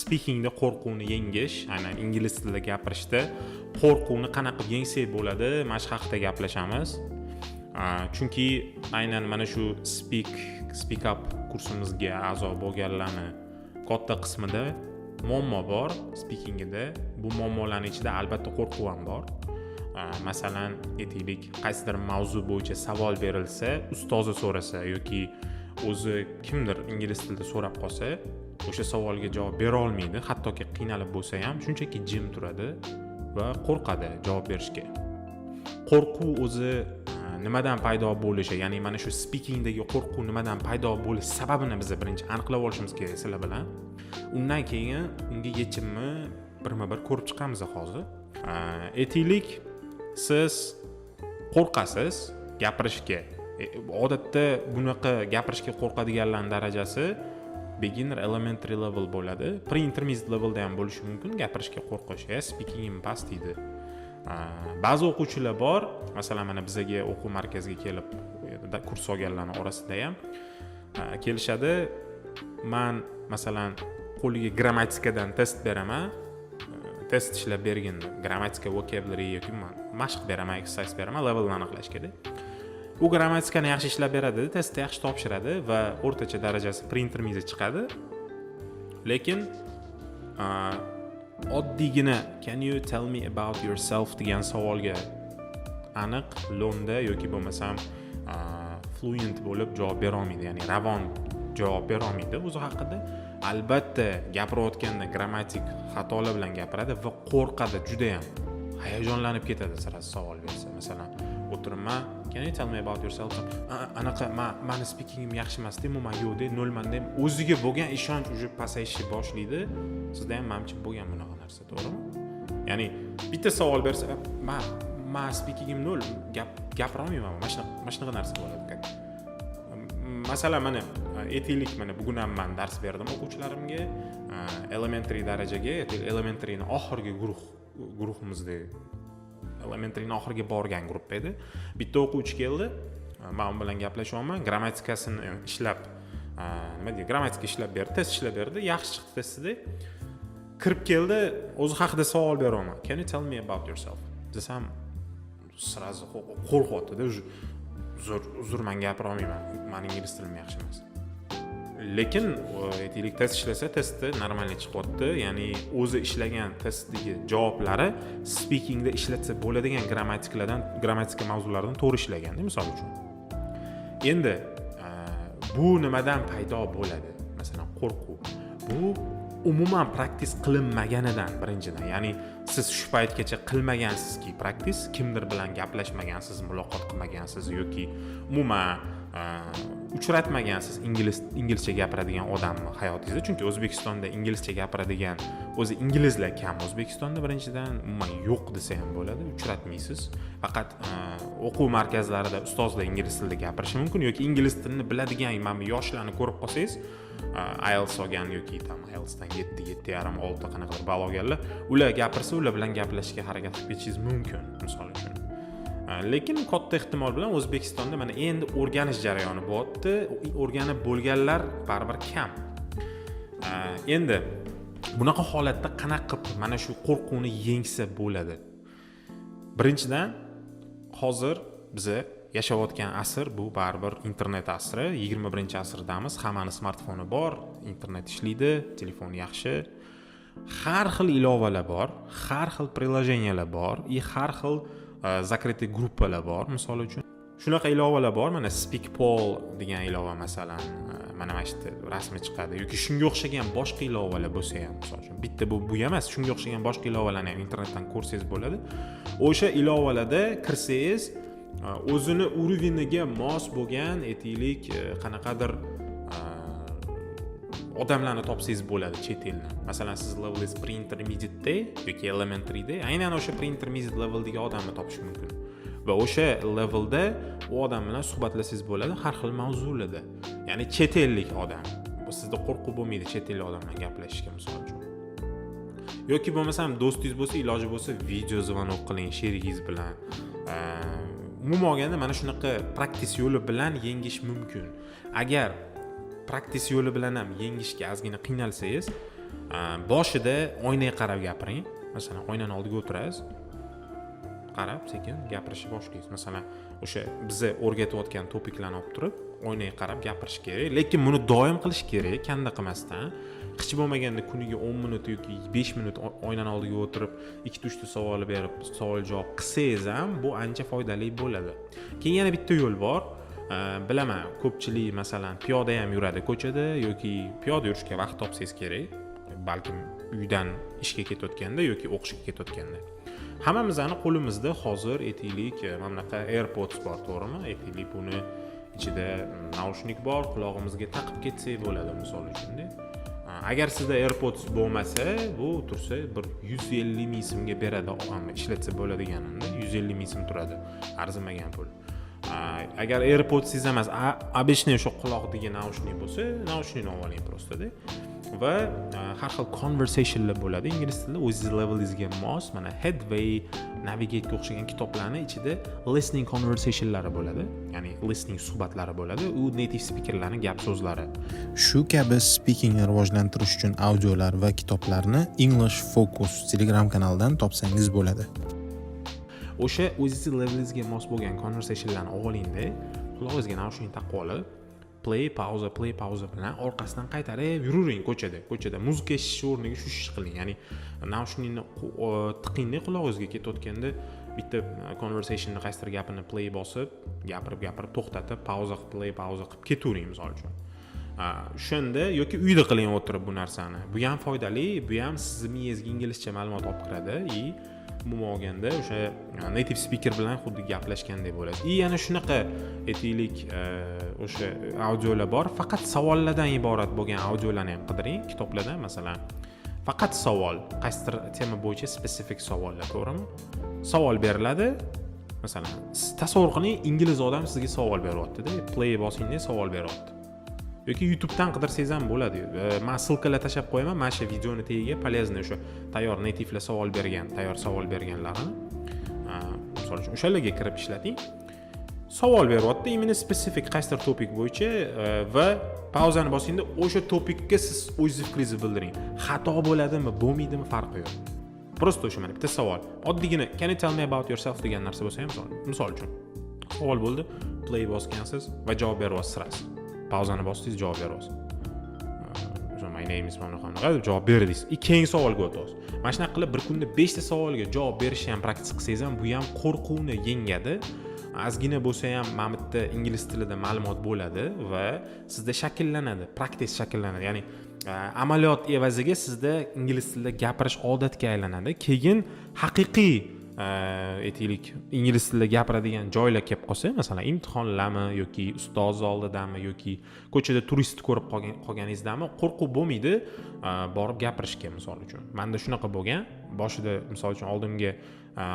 speakingda qo'rquvni yengish, aynan ingliz tilida gapirishda qo'rquvni qanaqa yengsak bo'ladi, mana shu haqida gaplashamiz. Chunki aynan mana shu speak up kursimizga a'zo bo'lganlarni katta qismida muammo bor speakingida. Bu muammolarning ichida albatta qo'rquv ham bor. Masalan, aytaylik, qaysidir mavzu bo'yicha savol berilsa, ustozi so'rasa yoki o'zi kimdir ingliz tilida so'rab qolsa, o'sha savolga javob bera olmaydi, hattoki qiynalib bo'lsa ham shunchaki jim turadi va qo'rqadi javob berishga. Qo'rquv o'zi nimadan paydo bo'lishi, ya'ni mana shu speakingdagi qo'rquv nimadan paydo bo'lish sababini biz birinchi aniqlab olishimiz kerak sizlar bilan. Undan keyin unga yechimni birma-bir ko'rib chiqamiz hozir. Aytaylik, siz qo'rqasiz gapirishga. Odatda bunaqa gapirishga qo'rqadiganlarning darajasi beginner, elementary level bo'ladi. Pre-intermediate levelda ham bo'lishi mumkin gapirishga qo'rqish. Speakingim past deydi. Ba'zi o'quvchilar bor, masalan mana bizga o'quv markaziga kelib kurs olganlarning orasida ham kelishadi. Men masalan qo'liga grammatikadan test beraman. Test ishlab bergin, grammatika, vocabulary yoki mashq beraman, exercise beraman, levelni aniqlashga. U grammatikani yaxshi ishlab beradi, testni yaxshi topshiradi va o'rtacha darajasi pre-intermediate chiqadi. Lekin oddiygina can you tell me about yourself degan savolga aniq lo'nda yoki bo'lmasam fluent bo'lib javob bera olmaydi, ya'ni ravon javob bera olmaydi o'zi haqida. Albatta gapirayotganda grammatik xatolar bilan gapiradi va qo'rqadi juda ham. Hayajonlanib ketadi sirasi savol bersa. Masalan, o'tiribman, can you tell me about yourself? Anaqa mani speakingim yaxshi emas deb, men yo'q deb, nolman deb o'ziga bo'lgan ishonch uje pasayishni boshlaydi. Sizda ham menimcha bo'lgan bunaqa narsa, to'g'rimi? Ya'ni bitta savol bersa, men speakingim nol, gapira olmayman. Mana shunaqa narsa bo'ladi. Masalan, mana aytaylik, mana bugun ham men dars berdim o'quvchilarimga, elementary darajaga, elementaryning oxirgi guruhimizda elementaryning oxirgi borgan guruh edi. Bitta o'quvchi keldi, men u bilan gaplashyapman, grammatikasini ishlab, grammatika ishlab berdi, test ishlab berdi, yaxshi chiqdi testida. Kirib keldi, o'zi haqida savol beraman. Can you tell me about yourself? Desam, sirazi qo'rqyapti-da, uzr, men gapira olmayman. Mening ingliz tilim yaxshi emas. Lekin aytaylik test ishlasa, testda normalniy chiqyapti, ya'ni o'zi ishlagan testdagi javoblari speakingda ishlatsa bo'ladigan grammatika mavzulardan to'g'ri ishlagan, misol uchun. Endi bu nimadan paydo bo'ladi? Masalan, qo'rquv. Bu umuman praktis qilinmaganidan birinchidan, ya'ni siz shu paytgacha qilmagansizki, praktis kimdir bilan gaplashmagansiz, muloqot qilmagansiz yoki umuman uchratmagansiz inglizcha gapiradigan odamni hayotingizda. Chunki O'zbekistonda inglizcha gapiradigan o'zi inglizlar kam. O'zbekistonda birinchidan umuman yo'q desa ham bo'ladi, uchratmaysiz. Faqat o'quv markazlarida ustozlar ingliz tilida gapirishi mumkin yoki ingliz tilini biladigan mana yoshlarni ko'rib qolsangiz, IELTS olgan yoki IELTSdan 7, 7.5, 6 qanaqadir ball olganlar, ular gapirsa, ular bilan gaplashishga harakat qilib ketishingiz mumkin, misol uchun. Lekin katta ehtimol bilan O'zbekistonda mana endi o'rganish jarayoni bo'lyapti. O'rganib bo'lganlar baribir kam. Endi bunaqa holatda qanaqa qilib mana shu qo'rquvni yengsa bo'ladi? Birinchidan, hozir biz yashayotgan asr bu baribir internet asri, 21-asrdamiz. Hammaning smartfoni bor, internet ishlaydi, telefon yaxshi. Har xil ilovalar bor, har xil prilojeniylar bor, har xil zakritli gruppalar bor, misol uchun. Shunaqa ilovalar bor, mana Speakpol degan ilova masalan, mana shu rasmi chiqadi yoki shunga o'xshagan boshqa ilovalar bo'lsa ham, misol uchun bitta bu emas, shunga o'xshagan boshqa ilovalarni ham internetdan ko'rsangiz bo'ladi. O'sha ilovalarda kirsangiz, o'zini uroveniga mos bo'lgan, aytaylik, qanaqadir odamlarni topsangiz bo'ladi chet eldan. Masalan, siz level pre-intermediate yoki elementary aynan o'sha pre-intermediate leveldagi odamni topish mumkin. Va o'sha levelda u odam bilan suhbatlashingiz bo'ladi har xil mavzularda. Ya'ni chet ellik odam. Bu sizda qo'rquv bo'lmaydi chet ellik odam bilan gaplashishga, misol uchun. Yoki bo'lmasam do'stingiz bo'lsa, iloji bo'lsa video zvonok qiling sherigingiz bilan. Umuman olganda mana shunaqa praktis yo'li bilan yengish mumkin. Agar praktis yo'li bilan ham yengishga ozgina qiynalsangiz, boshida oynaga qarab gapiring. Masalan, oynani oldiga o'tirasiz, qarab sekin gapirishni boshlaysiz. Masalan, o'sha bizni o'rgatayotgan topiklarni olib turib, oynaga qarab gapirish kerak, lekin buni doim qilish kerak, kanda qilmasdan. Hech bo'lmaganda kuniga 10 minut yoki 5 minut oynani oldiga o'tirib, 2-3 ta savol berib, savol-javob qilsangiz ham bu ancha foydali bo'ladi. Keyin yana bitta yo'l bor. Bilaman, ko'pchilik masalan piyoda ham yuradi ko'chada yoki piyoda yurishga vaqt topsangiz kerak, balkim uydan ishga ketayotganda yoki o'qishga ketayotganda. Hammamizning qo'limizda hozir aytaylik mana bunaqa AirPods bor, to'g'rimi? Aytaylik buni ichida naushnik bor, quloqimizga taqib ketsak bo'ladi, misol uchun. Agar sizda AirPods bo'lmasa, bu tursa bir 150 ming so'mga beradi, ishlatsa bo'ladiganini 150 ming so'm turadi. Arzimagan pul. Agar AirPods emas, обычный o'sha quloqdagi naushnik bo'lsa, naushnikni oling просто-da. Va har xil conversationlar bo'ladi ingliz tilida, o'zingiz levelingizga mos. Mana Headway, Navigate o'xshagan kitoblarni ichida listening conversationlari bo'ladi. Ya'ni listening suhbatlari bo'ladi. U native speakerlarning gap so'zlari. Shu kabi speakingni rivojlantirish uchun audiolar va kitoblarni English Focus Telegram kanalidan topsangiz bo'ladi. O'sha o'zingiz levelingizga mos bo'lgan conversationlarni olingda, quloqingizga naushnik taqib olib, play pauza bilan orqasidan qaytarib yuravering ko'chada muzika eshitish o'rniga shu ish qiling. Ya'ni naushnikni tiqingda quloqingizga ketayotganda bitta conversationni qaysidir gapini play bosib, gapirib to'xtatib, pauza qilib ketavering misol uchun. Shunda yoki uyda qiling o'tirib bu narsani. Bu ham foydali, bu ham sizning miyangizga inglizcha ma'lumot olib kiradi. Bo'lmaganda o'sha native speaker bilan xuddi gaplashgandek bo'ladi. Yana shunaqa aytaylik, o'sha audiolar bor, faqat savollardan iborat bo'lgan audiolarni ham qidiring kitoblarda. Masalan, faqat savol, qaysidir tema bo'yicha spesifik savollar, to'g'rimi? Savol beriladi. Masalan, tasavvur qiling, ingliz odam sizga savol beryapti-da, play bosingda savol beryapti. Yoki YouTubedan qidirsangiz ham bo'ladi. Men silkalar tashab qo'yaman, mana shu videoni tagiga полезный o'sha tayyor nativelar tayyor savol berganlarini. Misol uchun o'shalarga kirib ishlating. Savol beryapti, imенно spesifik qaysidir topik bo'yicha va pauzani bosingda o'sha topikka siz o'zingiz fikringizni bildiring. Xato bo'ladimi, bo'lmaydimi farqi yo'q. Просто o'sha mana bitta savol. Oddiygina can you tell me about yourself degan narsa bo'lsa ham misol uchun. Savol bo'ldi, play bosgansiz va javob beryapsiz. Pauzani bosdingiz, javob beryapsiz. My name is Mamlaxon deb javob berdingiz. Keyingi savolga o'tasiz. Mana shunaqa qilib bir kunda 5 ta savolga javob berishni ham praktik qilsangiz ham bu ham qo'rquvni yengadi. Ozgina bo'lsa ham mana bu yerda ingliz tilida ma'lumot bo'ladi va sizda shakllanadi, praktik shakllanadi. Ya'ni amaliyot evaziga sizda ingliz tilida gapirish odatga aylanadi. Keyin haqiqiy aytaylik ingliz tilida gapiradigan joylar kelib qolsa, masalan imtihonlarmi yoki ustoz oldidami yoki ko'chada turist ko'rib qolganingizdami, qo'rquv bo'lmaydi borib gapirishga. Misol uchun menda shunaqa bo'lgan. Boshida misol uchun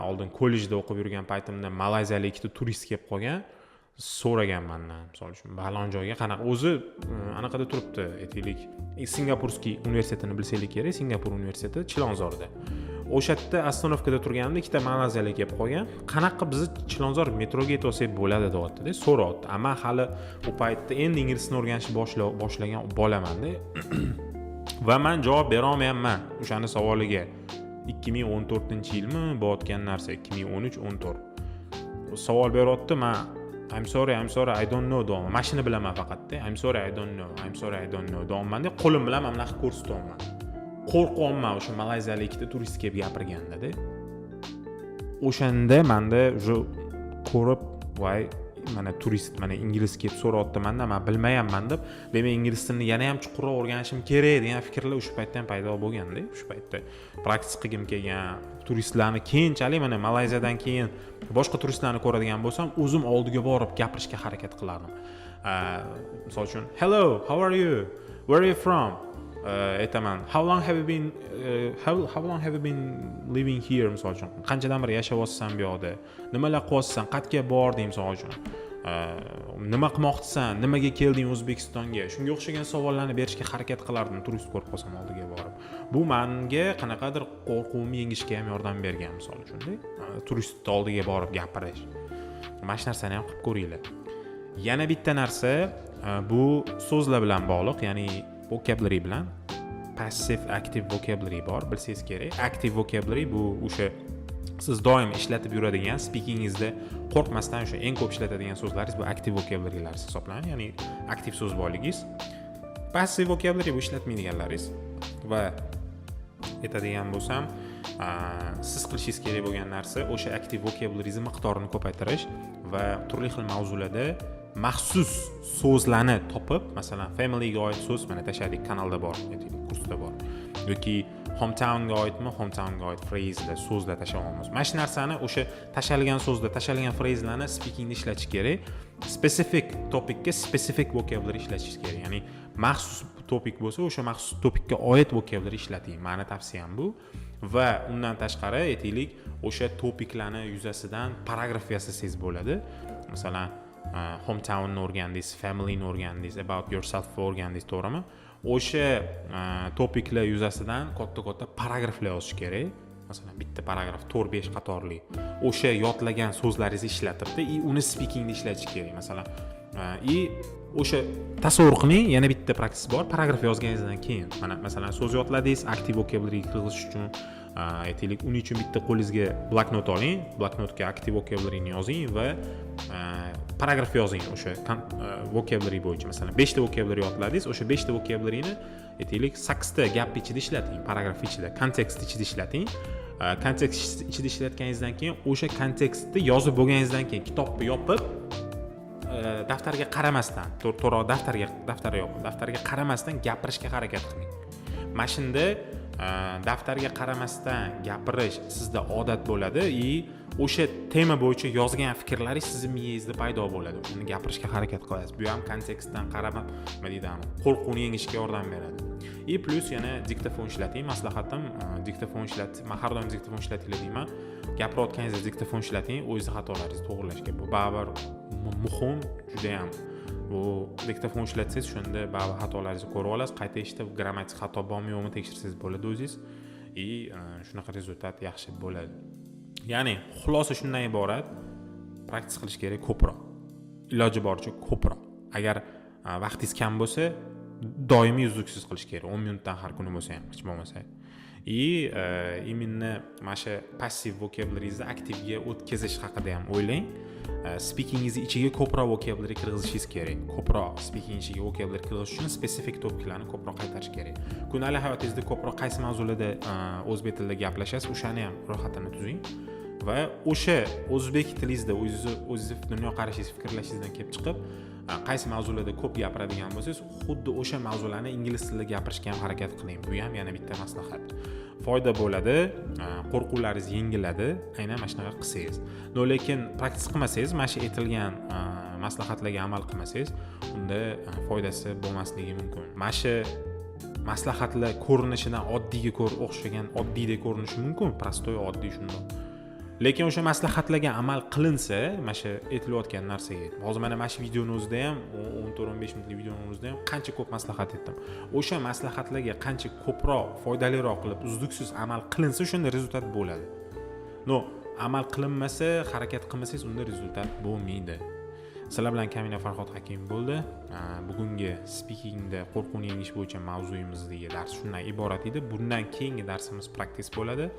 oldin kollejda o'qib yurgan paytimda malayziyalik ikkita turist kelib qolgan, so'ragan mendan, misol uchun balon joyga qanaqa o'zi anaqada turibdi, aytaylik Singapurskiy universitetini bilsanglar kerak, Singapur universiteti Chilonzorda. O'sha yerda ostanovkada turganimda ikkita malayziyalik kelib qolgan. Qanaqa bizni Chilonzor metroga yetib olsak bo'ladi deyapti-da, so'rayapti. Ammo hali u paytda endi ingliz tilini o'rganishni boshlagan bolaman-da. Va men javob bera olmayapman o'shani savoliga. 2014-yilmi bo'layotgan narsa, 2013-14. Savol beryapti, men I'm sorry, I don't know deyman. Mashina bilaman faqatda. I'm sorry, I don't know deyman-da. Qo'lim bilan mana bunaqa ko'rsatyapman. Qo'rqyapman o'sha malayziyalik ikkita turist kelib gapirganda-da. O'shanda menda o'sha ko'rib, voy, mana turist mana ingliz kelib so'rayapti mendan, men bilmayapman deb, demak ingliz tilini yana ham chuqurroq o'rganishim kerak degan fikrlar o'sha paytda ham paydo bo'lganda. O'sha paytda praktik qilgim kelgan turistlarni keyinchalik mana Malayziyadan keyin boshqa turistlarni ko'radigan bo'lsam, o'zim oldiga borib gapirishga harakat qilardim. Misol uchun, hello, how are you? Where are you from? Aytaman, how long have you been living here? Misol uchun, qanchadan beri yashayapsan bu yoqda? Nimalar qilyapsan? Qayerga bording misol uchun? Nima qilmoqchisan? Nimaga kelding O'zbekistonga? Shunga o'xshagan savollarni berishga harakat qilardim turist ko'rib qolsam oldiga borib. Bu menga qanaqadir qo'rquvimni yengishga ham yordam bergan misol uchun-da. Turist oldiga borib gapirish. Mana shu narsani ham qilib ko'ringlar. Yana bitta narsa, bu so'zlar bilan bog'liq, ya'ni vocabulary bilan. passive active vocabulary bor, bilsangiz kerak. Active vocabulary bu o'sha siz doim ishlatib yuradigan speakingizda qo'rqmasdan o'sha eng ko'p ishlatadigan so'zlaringiz bu active vocabularylar hisoblanadi, ya'ni aktiv so'z boyligingiz. Passive vocabulary bu ishlatmaydiganlaringiz va aytadigan bo'lsam, siz qilishingiz kerak bo'lgan narsa o'sha active vocabularyingiz miqdorini ko'paytirish va turli xil mavzularda maxsus so'zlarni topib, masalan, familyga oid so'z mana tashadik kanalda bor, aytaylik, kursda bor. Yoki hometownga oidmi, hometownga oid phrase so'zlar tashlayapmiz. Mana shu narsani o'sha tashalgan so'zda, tashalgan phraselarni speakingda ishlatish kerak. Specific topicga specific vocabulary ishlatishingiz kerak. Ya'ni maxsus topik bo'lsa, o'sha maxsus topikka oid vocabulary ishlating. Meni tavsiyam bu. Va undan tashqari aytaylik, o'sha topiklarni yuzasidan paragraf yozasangiz bo'ladi. Masalan, hometownni o'rgandingiz, familyni o'rgandingiz, about yourself o'rgandingiz, to'g'rimi? O'sha topiklar yuzasidan katta paragraflar yozish kerak. Masalan, bitta paragraf 4-5 qatorli. O'sha yodlagan so'zlaringizni ishlatibdi, uni speakingda ishlatish kerak. Masalan, o'sha tasavvur qiling, yana bitta praktis bor. Paragraf yozganingizdan keyin, mana masalan, so'z yodladingiz, active vocabulary kirg'izish uchun, aytaylik, uning uchun bitta qo'lingizga bloknot oling, bloknotga active vocabularyni yozing va paragraf yozing o'sha vocabulary bo'yicha. Masalan, 5 ta vocabulary yodladingiz, o'sha 5 ta vocabularyni aytaylik 8 ta gap ichida ishlating, paragraf ichida, kontekst ichida ishlating. Kontekst ichida ishlatganingizdan keyin o'sha kontekstni yozib bo'lganingizdan keyin kitobni yopib, daftarga qaramasdan, to'g'ri daftarga qaramasdan gapirishga harakat qiling. Mana shunda daftarga qaramasdan gapirish sizda odat bo'ladi va o'sha tema bo'yicha yozgan fikrlaringiz sizning miyangizda paydo bo'ladi. Uni gapirishga harakat qilasiz. Bu ham kontekstdan qarab, nima deydi, qo'rquvni yengishga yordam beradi. Plus yana diktafon ishlating. Maslahatim, diktafon ishlating. Men har doim diktafon ishlatinglar deyman. Gapirayotganingizda diktafon ishlating, o'zingiz xatolaringizni to'g'rilashga. Bu baribir muhim, juda ham. Bu diktafon ishlatsangiz, shunda baribir xatolaringizni ko'rib olasiz, qayta eshitib, grammatik xato bormi yo'qmi tekshirsangiz bo'ladi o'zingiz. Shunaqa rezultat yaxshi bo'ladi. Ya'ni xulosa shundan iborat, praktik qilish kerak ko'proq. Iloji boricha ko'proq. Agar vaqtingiz kam bo'lsa, doimiy uzluksiz qilish kerak. 10 minutdan har kuni bo'lsa ham, hech bo'lmasa. Именно mana shu passive vocabularyingizni aktivga o'tkazish haqida ham o'ylang. Speakingingiz ichiga ko'proq vocabulary kirgizishingiz kerak. Ko'proq speaking ichiga vocabulary kirgizish uchun spesifik topiklarni ko'proq qaytarish kerak. Kundalik hayotingizda ko'proq qaysi mavzularda o'zbek tilida gaplashasiz, o'shani ham ro'yxatini tuzing va o'sha o'zbek tilingizda o'zingiz dunyoqarashingiz, fikrlashingizdan kelib chiqib, qaysi mavzularda ko'p gapiradigan bo'lsangiz, xuddi o'sha mavzularni ingliz tilida gapirishga ham harakat qiling. Bu ham yana bitta maslahat. Foyda bo'ladi, qo'rquvlaringiz yengiladi, aynan mana shunaqa qilsangiz. Lekin praktik qilmasangiz, mana shu aytilgan maslahatlarga amal qilmasangiz, unda foydasi bo'lmasligi mumkin. Mana shu maslahatlar ko'rinishidan oddiyga o'xshagan, oddiydek ko'rinishi mumkin, prostoy, oddiy shundoq. Lekin o'sha maslahatlarga amal qilinsa, mana shu aytilayotgan narsaga, hozir mana shu videoni o'zida ham, 14-15 minutlik videoning o'zida ham qancha ko'p maslahat aytdim. O'sha maslahatlarga qancha ko'proq, foydaliroq qilib, uzluksiz amal qilinsa, shunda rezultat bo'ladi. Amal qilinmasa, harakat qilmasangiz, unda rezultat bo'lmaydi. Sizlar bilan Kamina Farhod Hakim bo'ldi. Bugungi speakingda qo'rquvni yengish bo'yicha mavzuyimizdagi dars shundan iborat edi. Bundan keyingi darsimiz praktik bo'ladi.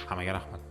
Hammaga rahmat.